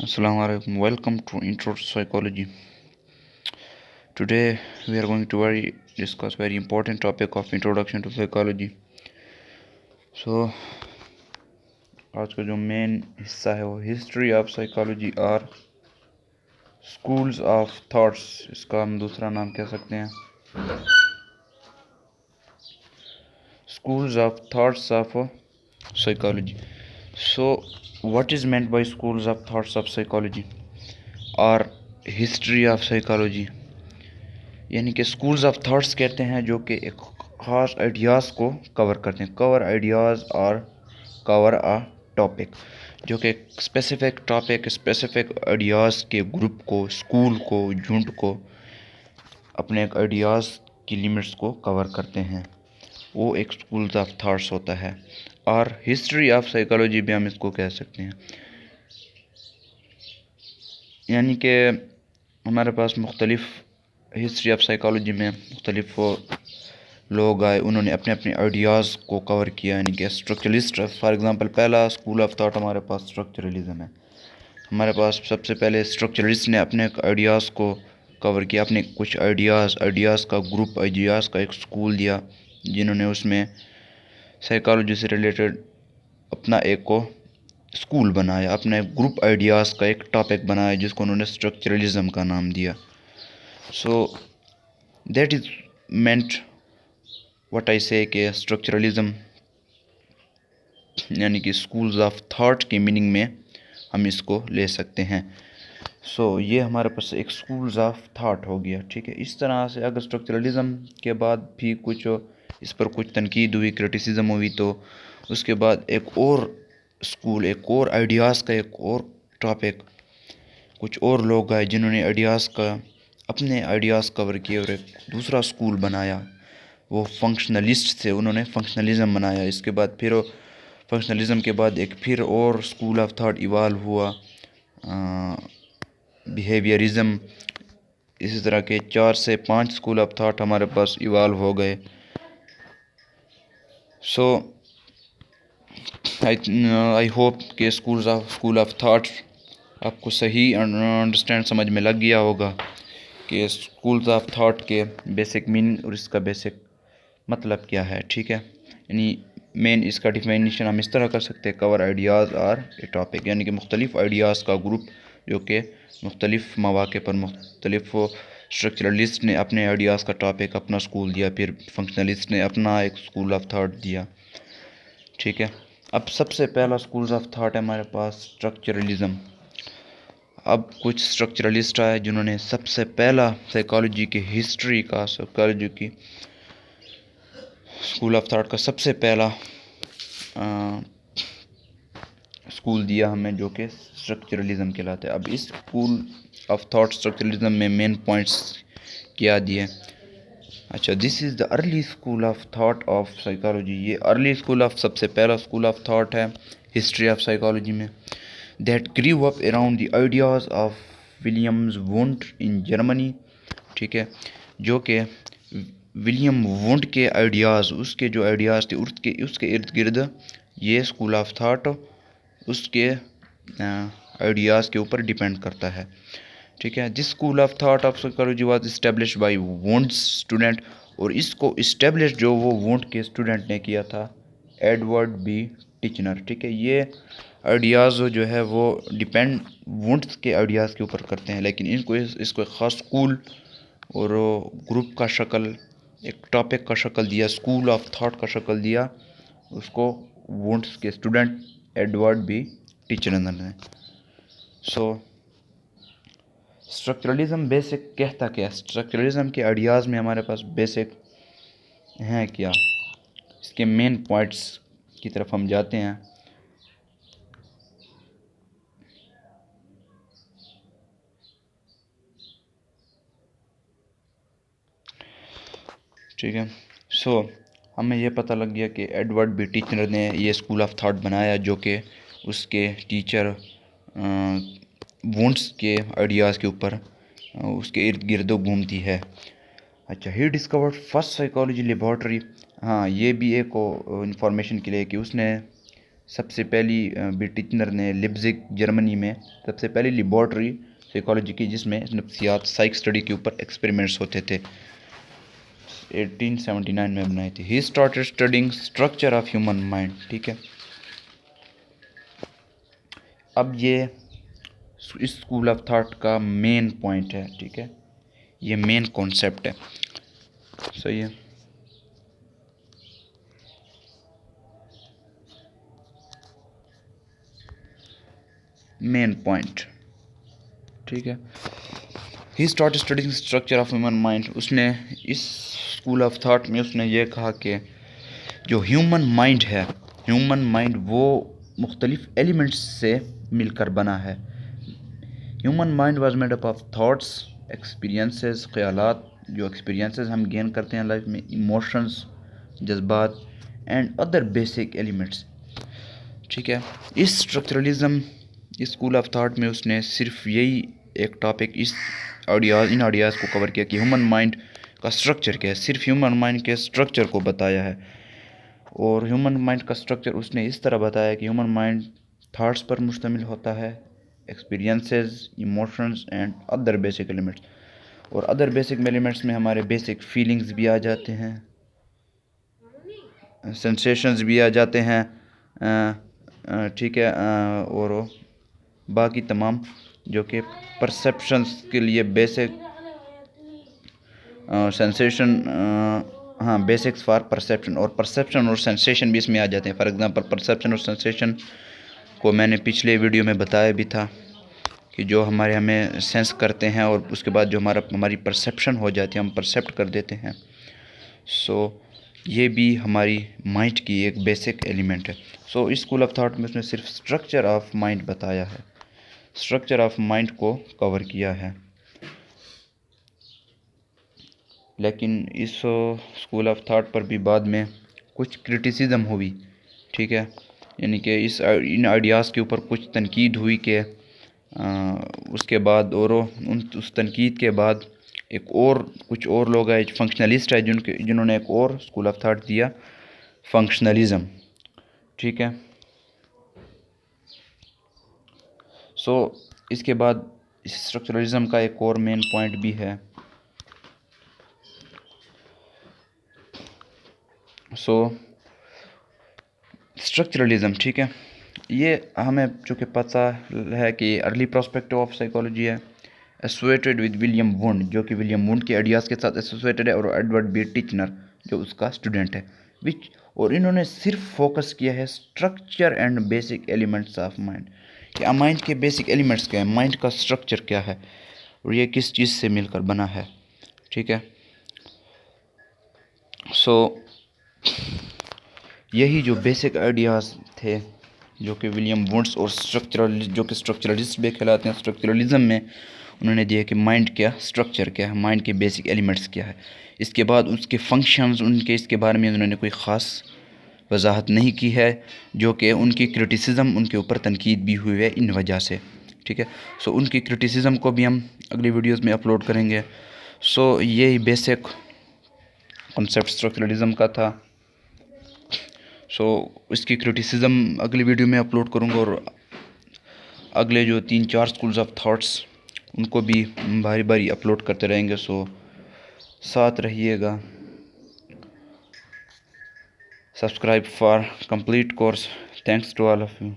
Assalamu alaikum. Welcome to Intro to Psychology. Today we are going to discuss very important topic of introduction to psychology. So आज का जो main हिस्सा है वो history of psychology और schools of thoughts, इसका हम दूसरा नाम कह सकते हैं schools of thoughts of psychology. So what is meant by schools of thoughts of psychology or history of psychology? यानी कि स्कूल्स ऑफ थॉट्स कहते हैं जो कि एक ख़ास आइडियाज़ को कवर करते हैं, कवर आइडियाज़ और कवर अ टॉपिक, जो कि स्पेसिफिक टॉपिक स्पेसिफिक आइडियाज़ के ग्रुप को, स्कूल को, झुंड को, अपने एक आइडियाज़ की लिमिट्स को कवर करते हैं। वो एक स्कूल्स ऑफ थॉट्स होता है। और हिस्ट्री ऑफ साइकोलॉजी भी हम इसको कह सकते हैं। यानी कि हमारे पास मुख्तलिफ़ हिस्ट्री ऑफ साइकोलॉजी में मुख्तलिफ़ लोग आए, उन्होंने अपने अपने आइडियाज़ को कवर किया। यानी कि स्ट्रक्चरलिस्ट, फॉर एग्ज़ाम्पल पहला स्कूल ऑफ थॉट हमारे पास स्ट्रक्चरलिज्म है। हमारे पास सबसे पहले स्ट्रक्चरलिस्ट ने अपने आइडियाज़ को कवर किया, अपने कुछ आइडियाज़ का ग्रुप, आइडियाज़ का एक स्कूल दिया, जिन्होंने उसमें साइकोलॉजी से रिलेटेड अपना एक को स्कूल बनाया, अपने ग्रुप आइडियाज़ का एक टॉपिक बनाया जिसको उन्होंने स्ट्रक्चरलिज्म का नाम दिया। So that is meant what I से कि स्ट्रक्चरलिज्म यानी कि स्कूल्स ऑफ थॉट की मीनिंग में हम इसको ले सकते हैं। सो ये हमारे पास एक स्कूल्स ऑफ थॉट हो गया। ठीक है, इस तरह से अगर स्ट्रक्चरलिज्म के बाद भी कुछ इस पर कुछ तनकीद हुई, क्रिटिसिज्म हुई, तो उसके बाद एक और स्कूल, एक और आइडियाज़ का एक और टॉपिक, कुछ और लोग आए जिन्होंने आइडियाज़ का अपने आइडियाज़ कवर किए और एक दूसरा स्कूल बनाया। वो फंक्शनलिस्ट थे, उन्होंने फंक्शनलिज्म बनाया। इसके बाद फिर फंक्शनलिज्म के बाद एक फिर और स्कूल ऑफ थॉट इवाल्व हुआ, बिहेवियरिज्म। इसी तरह के 4 से 5 स्कूल ऑफ थॉट हमारे पास इवाल्व हो गए। सो आई होप कि स्कूल ऑफ थॉट आपको सही अंडरस्टैंड समझ में लग गया होगा कि स्कूल्स ऑफ थॉट के बेसिक मीनिंग और इसका बेसिक मतलब क्या है। ठीक है, यानी मेन इसका डिफिनेशन हम इस तरह कर सकते हैं, कवर आइडियाज़ और ए टॉपिक, यानी कि मुख्तलिफ़ आइडियाज़ का ग्रुप जो कि मुख्तलिफ़ मौक़े पर मुख्तलिफ़ स्ट्रक्चरलिस्ट ने अपने आइडियाज़ का टॉपिक अपना स्कूल दिया, फिर फंक्शनलिस्ट ने अपना एक स्कूल ऑफ थॉट दिया। ठीक है, अब सबसे पहला स्कूल्स ऑफ थॉट है हमारे पास स्ट्रक्चरलिज्म। अब कुछ स्ट्रक्चरलिस्ट आए जिन्होंने सबसे पहला साइकोलॉजी की हिस्ट्री का, साइकोलॉजी की स्कूल ऑफ थॉट का सबसे पहला स्कूल दिया हमें, जो कि स्ट्रक्चरलिज्म कहलाता है। अब इस स्कूल ऑफ थॉट स्ट्रक्चरलिज्म में मेन पॉइंट्स क्या दिए। अच्छा, this is the early school of thought of psychology. ये अर्ली स्कूल ऑफ, सबसे पहला स्कूल ऑफ थॉट है हिस्ट्री ऑफ साइकोलॉजी में। That grew up around the ideas of Williams wound in Germany. ठीक है, जो कि विलियम वुंड के आइडियाज़, उसके जो आइडियाज़ थे उसके इर्द गिर्द ये स्कूल ऑफ थॉट उसके आइडियाज़ के ऊपर डिपेंड करता है। ठीक है, this school of thought of psychology was establish by wounds student, और इसको इस्टेब्लिश जो वो वुंड के स्टूडेंट ने किया था, एडवर्ड बी टिचनर। ठीक है, ये आइडियाज़ जो है वो डिपेंड वुंड्स के आइडियाज़ के ऊपर करते हैं, लेकिन इसको एक ख़ास स्कूल और ग्रुप का शक्ल, एक टॉपिक का शक्ल दिया, स्कूल ऑफ थॉट का शक्ल दिया उसको वुंड्स के स्टूडेंट एडवर्ड बी टिचनर ने। सो स्ट्रक्चरलिज्म बेसिक कहता क्या? स्ट्रक्चरलिज्म के आइडियाज़ में हमारे पास बेसिक हैं क्या, इसके मेन पॉइंट्स की तरफ हम जाते हैं। ठीक है, सो हमें यह पता लग गया कि एडवर्ड बी टिचनर ने ये स्कूल ऑफ थॉट बनाया, जो कि उसके टीचर वुंड्स के आइडियाज़ के ऊपर उसके इर्द गिर्द घूमती है। अच्छा, he discovered first psychology laboratory. हाँ, ये भी एक इंफॉर्मेशन के लिए कि उसने सबसे पहली भी टिचनर ने लिप्जिग जर्मनी में सबसे पहली लेबॉर्ट्री साइकोलॉजी की, जिसमें नफ्सियात साइक स्टडी के ऊपर एक्सपेरिमेंट्स होते थे, 1879 में बनाई थी। He started studying structure of human mind. ठीक है, अब ये इस स्कूल ऑफ थॉट का मेन पॉइंट है। ठीक है, ये मेन कॉन्सेप्ट है। सही है। Main point. ठीक है, he started studying structure of human mind. उसने इस स्कूल ऑफ थॉट में उसने ये कहा कि जो ह्यूमन माइंड है, ह्यूमन माइंड वो मुख्तलिफ एलिमेंट्स से मिलकर बना है। Human mind was made up of thoughts, experiences, ख्यालात, जो एक्सपीरियंसेस हम गेन करते हैं लाइफ में, इमोशंस, जज्बात एंड अदर बेसिक एलिमेंट्स। ठीक है, इस स्ट्रक्चरलिज्म, इस स्कूल ऑफ थॉट में उसने सिर्फ यही एक टॉपिक, इन आइडियाज़ को कवर किया कि ह्यूमन माइंड का स्ट्रक्चर क्या है, सिर्फ ह्यूमन माइंड के स्ट्रक्चर को बताया है। और ह्यूमन माइंड का स्ट्रक्चर उसने इस तरह बताया कि ह्यूमन माइंड थाट्स पर मुश्तमिल होता है, experiences, emotions and other basic elements. और अदर बेसिक एलिमेंट्स में हमारे बेसिक फीलिंग्स भी आ जाते हैं, सेंसेशंस भी आ जाते हैं। ठीक है, और बाकी तमाम जो कि परसेप्शंस के लिए बेसिक सेंसेशन, हाँ, बेसिक्स फॉर परसेप्शन, और परसेप्शन और सेंसेशन भी इसमें आ जाते हैं। फॉर एग्जांपल परसेप्शन और सेंसेशन को मैंने पिछले वीडियो में बताया भी था कि जो हमें सेंस करते हैं और उसके बाद जो हमारी परसेप्शन हो जाती है, हम परसेप्ट कर देते हैं। सो ये भी हमारी माइंड की एक बेसिक एलिमेंट है। सो इस स्कूल ऑफ थॉट में उसने सिर्फ स्ट्रक्चर ऑफ माइंड बताया है, स्ट्रक्चर ऑफ माइंड को कवर किया है। लेकिन इस स्कूल ऑफ थॉट पर भी बाद में कुछ क्रिटिसिज्म हुई। ठीक है, यानी कि इन आइडियाज़ के ऊपर कुछ तनकीद हुई कि उसके बाद और उस तनकीद के बाद कुछ और लोग आए, फंक्शनलिस्ट है, जिन्होंने एक और स्कूल ऑफ थॉट दिया, फंक्शनलिज्म। ठीक है, सो इसके बाद स्ट्रक्चरलिज्म का एक और मेन पॉइंट भी है। सो स्ट्रक्चरलिज्म, ठीक है, ये हमें चूँकि पता है कि अर्ली प्रोस्पेक्टिव ऑफ साइकोलॉजी है, एसोसिएटेड विद विलियम वुंड, जो कि विलियम वुंड के आइडियाज़ के साथ एसोसिएटेड है, और एडवर्ड बी टिचनर जो उसका स्टूडेंट है, और इन्होंने सिर्फ फोकस किया है structure and basic elements of mind, कि माइंड के बेसिक एलिमेंट्स क्या है, माइंड का स्ट्रक्चर क्या है, और ये किस चीज़ से मिलकर बना है। ठीक है, सो यही जो बेसिक आइडियाज़ थे जो कि विलियम वुड्स और स्ट्रक्चरलिस्ट भी कहलाते हैं, स्ट्रक्चरलिज्म में उन्होंने दिया कि माइंड क्या स्ट्रक्चर क्या है, माइंड के बेसिक एलिमेंट्स क्या है। इसके बाद उसके फंक्शंस, इसके बारे में उन्होंने कोई ख़ास वजाहत नहीं की है, जो कि उनकी क्रिटिसिज्म, उनके ऊपर तनकीद भी हुई है इन वजह से। ठीक है, सो उनकी क्रिटिसिज्म को भी हम अगली वीडियोज़ में अपलोड करेंगे। सो यही बेसिक कॉन्सेप्ट स्ट्रक्चरलिज्म का था। सो इसकी क्रिटिसिज्म अगली वीडियो में अपलोड करूँगा, और अगले जो 3-4 स्कूल्स ऑफ थॉट्स उनको भी बारी बारी अपलोड करते रहेंगे। सो साथ रहिएगा। Subscribe for complete course. Thanks to all of you.